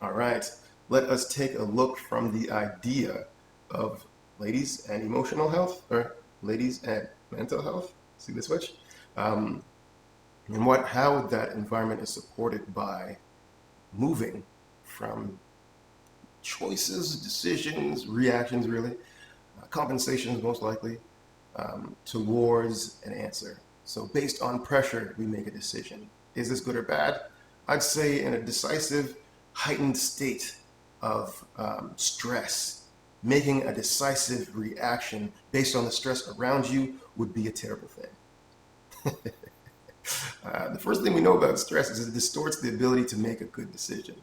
All right, let us take a look from the idea of ladies and emotional health, or ladies and mental health. See the switch? Um, and how that environment is supported by moving from choices, decisions, reactions, really, compensations most likely, towards an answer. So, based on pressure, we make a decision. Is this good or bad? I'd say in a decisive, heightened state of stress, making a decisive reaction based on the stress around you would be a terrible thing. The first thing we know about stress is it distorts the ability to make a good decision.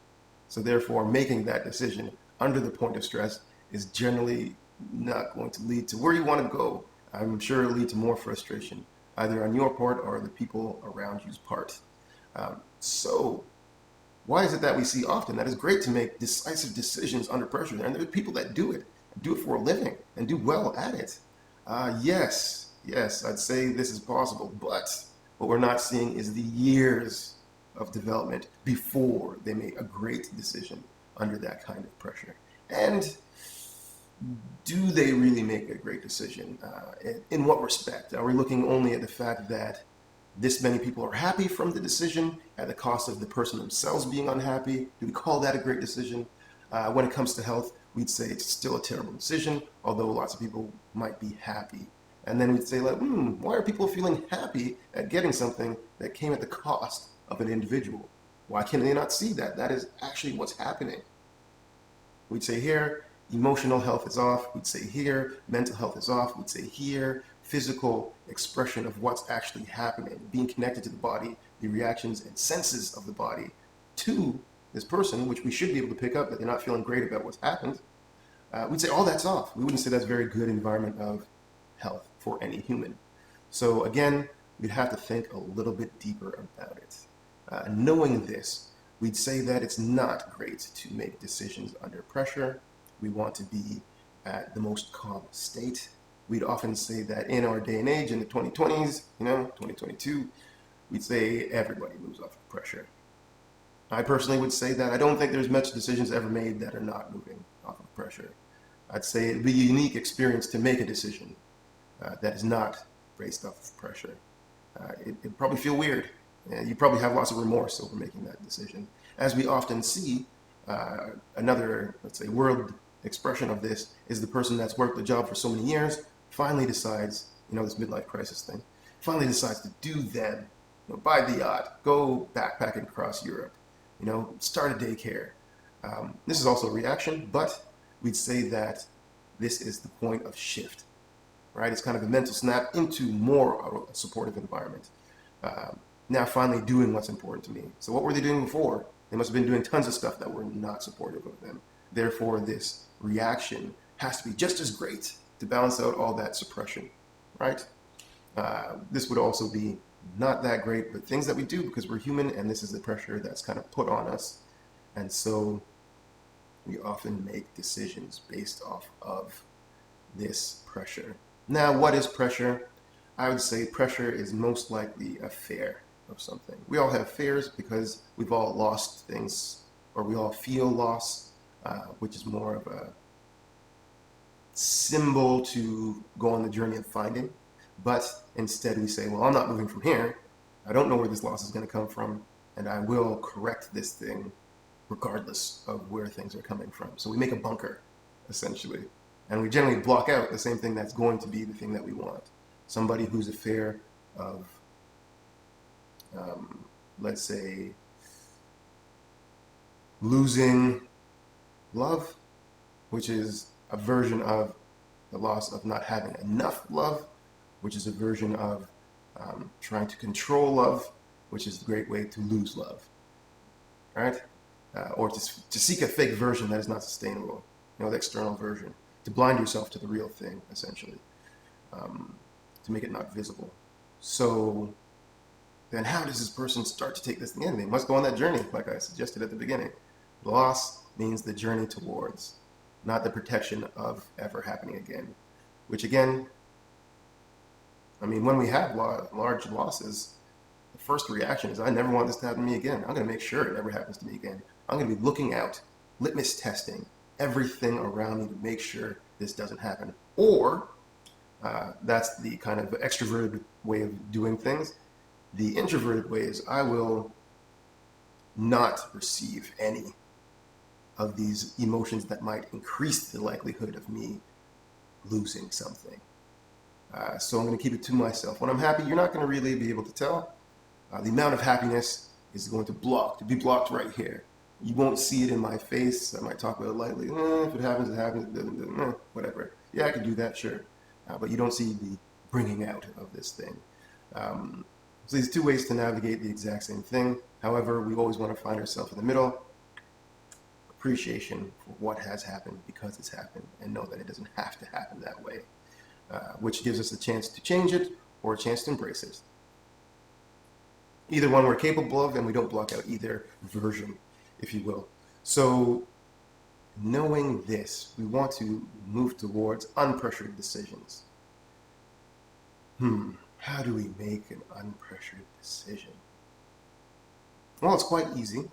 So, therefore, making that decision under the point of stress is generally not going to lead to where you want to go. I'm sure it'll lead to more frustration, either on your part or the people around you's part. So, why is it that we see often that it's great to make decisive decisions under pressure? And there are people that do it for a living, and do well at it. Yes, I'd say this is possible, but what we're not seeing is the years of development before they make a great decision under that kind of pressure. And do they really make a great decision? In what respect? Are we looking only at the fact that this many people are happy from the decision at the cost of the person themselves being unhappy? Do we call that a great decision? When it comes to health, we'd say it's still a terrible decision, although lots of people might be happy. And then we'd say, like, why are people feeling happy at getting something that came at the cost of an individual? Why can they not see that? That is actually what's happening. We'd say here, emotional health is off. We'd say here, mental health is off. We'd say here, physical expression of what's actually happening, being connected to the body, the reactions and senses of the body to this person, which we should be able to pick up that they're not feeling great about what's happened. We'd say all that's off. We wouldn't say that's a very good environment of health for any human. So again, we'd have to think a little bit deeper about it. Knowing this, we'd say that it's not great to make decisions under pressure. We want to be at the most calm state. We'd often say that in our day and age, in the 2020s, 2022, we'd say everybody moves off of pressure. I personally would say that I don't think there's much decisions ever made that are not moving off of pressure. I'd say it'd be a unique experience to make a decision that is not based off of pressure. It'd probably feel weird. You probably have lots of remorse over making that decision. As we often see, another, let's say, world expression of this is the person that's worked the job for so many years finally decides, this midlife crisis thing, finally decides to do then, buy the yacht, go backpacking across Europe, start a daycare. This is also a reaction, but we'd say that this is the point of shift, right? It's kind of a mental snap into more of a supportive environment. Now finally doing what's important to me. So what were they doing before? They must have been doing tons of stuff that were not supportive of them. Therefore, this reaction has to be just as great to balance out all that suppression, right? This would also be not that great, but things that we do because we're human and this is the pressure that's kind of put on us. And so we often make decisions based off of this pressure. Now, what is pressure? I would say pressure is most likely a fear of something. We all have fears because we've all lost things, or we all feel loss, which is more of a symbol to go on the journey of finding. But instead we say, well, I'm not moving from here. I don't know where this loss is going to come from, and I will correct this thing regardless of where things are coming from. So we make a bunker, essentially. And we generally block out the same thing that's going to be the thing that we want. Somebody who's a fear of, let's say, losing love, which is a version of the loss of not having enough love, which is a version of trying to control love, which is a great way to lose love, right? Or to seek a fake version that is not sustainable, the external version, to blind yourself to the real thing, essentially, to make it not visible. So then how does this person start to take this thing in? They must go on that journey, like I suggested at the beginning. Loss means the journey towards, not the protection of ever happening again. Which again, when we have large losses, the first reaction is, I never want this to happen to me again. I'm going to make sure it never happens to me again. I'm going to be looking out, litmus testing everything around me to make sure this doesn't happen. Or that's the kind of extroverted way of doing things. The introverted way is I will not receive any of these emotions that might increase the likelihood of me losing something. So I'm going to keep it to myself. When I'm happy, you're not going to really be able to tell. The amount of happiness is going to be blocked right here. You won't see it in my face. I might talk about it lightly. If it happens, it happens. Whatever. Yeah, I can do that, sure. But you don't see the bringing out of this thing. So these two ways to navigate the exact same thing. However, we always want to find ourselves in the middle. Appreciation for what has happened because it's happened, and know that it doesn't have to happen that way, which gives us a chance to change it or a chance to embrace it. Either one we're capable of, and we don't block out either version, if you will. So knowing this, we want to move towards unpressured decisions. How do we make an unpressured decision? Well, it's quite easy.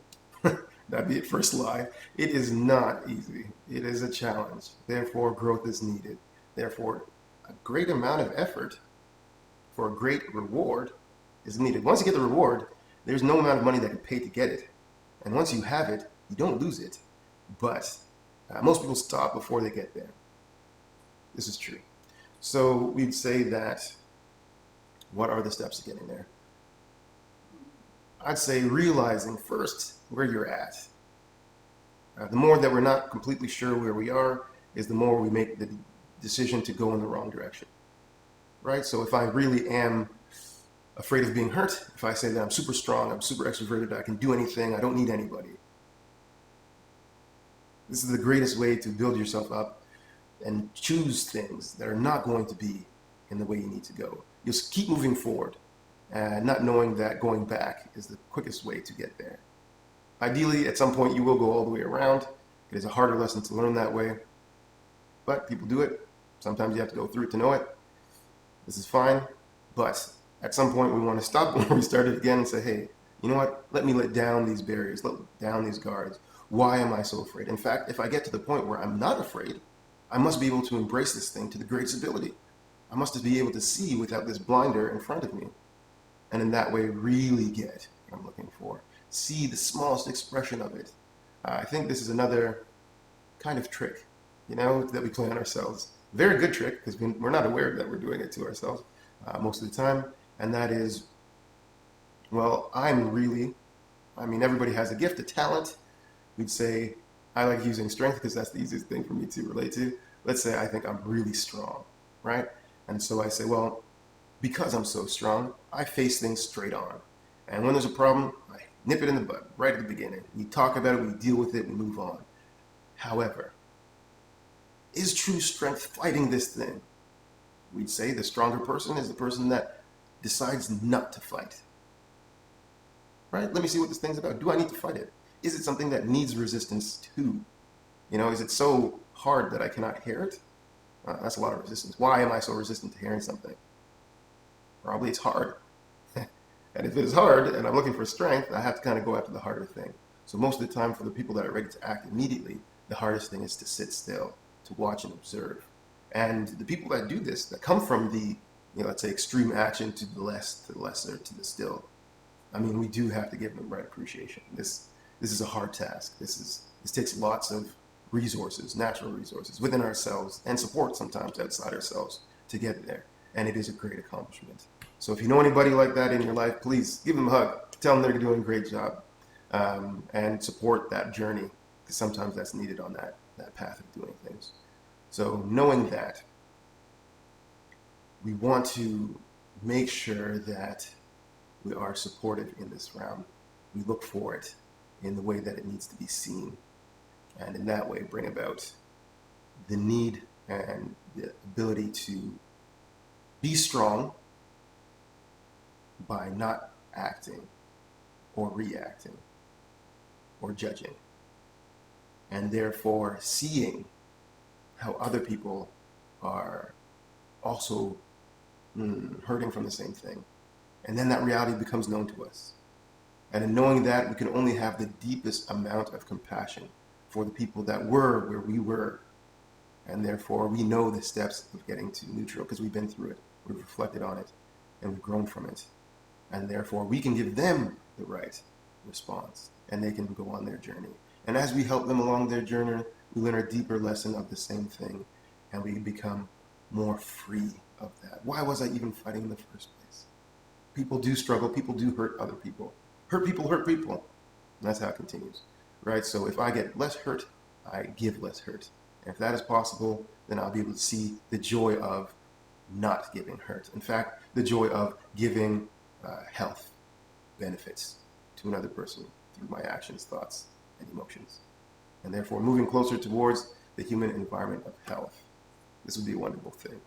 That'd be at first lie. It is not easy. It is a challenge. Therefore, growth is needed. Therefore, a great amount of effort for a great reward is needed. Once you get the reward, there's no amount of money that can pay to get it. And once you have it, you don't lose it. But most people stop before they get there. This is true. So we'd say that, what are the steps to getting there? I'd say realizing first where you're at. The more that we're not completely sure where we are, is the more we make the decision to go in the wrong direction. Right? So if I really am afraid of being hurt, if I say that I'm super strong, I'm super extroverted, I can do anything, I don't need anybody. This is the greatest way to build yourself up and choose things that are not going to be in the way you need to go. You'll keep moving forward, and not knowing that going back is the quickest way to get there. Ideally, at some point, you will go all the way around. It is a harder lesson to learn that way, but people do it. Sometimes you have to go through it to know it. This is fine, but at some point, we want to stop when we start it again and say, hey, you know what? Let me let down these barriers, let down these guards. Why am I so afraid? In fact, if I get to the point where I'm not afraid, I must be able to embrace this thing to the greatest ability. I must be able to see without this blinder in front of me. And in that way, really get what I'm looking for. See the smallest expression of it. I think this is another kind of trick, that we play on ourselves. Very good trick, because we're not aware that we're doing it to ourselves most of the time. And that is, well, everybody has a gift, a talent. We'd say, I like using strength because that's the easiest thing for me to relate to. Let's say I think I'm really strong, right? And so I say, well, because I'm so strong, I face things straight on. And when there's a problem, I nip it in the bud right at the beginning. We talk about it, we deal with it, we move on. However, is true strength fighting this thing? We'd say the stronger person is the person that decides not to fight. Right? Let me see what this thing's about. Do I need to fight it? Is it something that needs resistance to? Is it so hard that I cannot hear it? That's a lot of resistance. Why am I so resistant to hearing something? Probably it's hard. And if it is hard and I'm looking for strength, I have to kind of go after the harder thing. So most of the time, for the people that are ready to act immediately, the hardest thing is to sit still, to watch and observe. And the people that do this, that come from the, let's say, extreme action to the lesser, to the still, we do have to give them right appreciation. This is a hard task. This takes lots of resources, natural resources within ourselves, and support sometimes outside ourselves to get there. And it is a great accomplishment. So if you know anybody like that in your life, please give them a hug. Tell them they're doing a great job, and support that journey, because sometimes that's needed on that path of doing things. So knowing that, we want to make sure that we are supportive in this realm. We look for it in the way that it needs to be seen, and in that way bring about the need and the ability to be strong by not acting or reacting or judging, and therefore seeing how other people are also hurting from the same thing. And then that reality becomes known to us. And in knowing that, we can only have the deepest amount of compassion for the people that were where we were. And therefore, we know the steps of getting to neutral because we've been through it, we've reflected on it, and we've grown from it. And therefore, we can give them the right response, and they can go on their journey. And as we help them along their journey, we learn a deeper lesson of the same thing, and we become more free of that. Why was I even fighting in the first place? People do struggle. People do hurt other people. Hurt people hurt people. And that's how it continues, right? So if I get less hurt, I give less hurt. And if that is possible, then I'll be able to see the joy of not getting hurt. In fact, the joy of giving health benefits to another person through my actions, thoughts, and emotions. And therefore, moving closer towards the human environment of health. This would be a wonderful thing.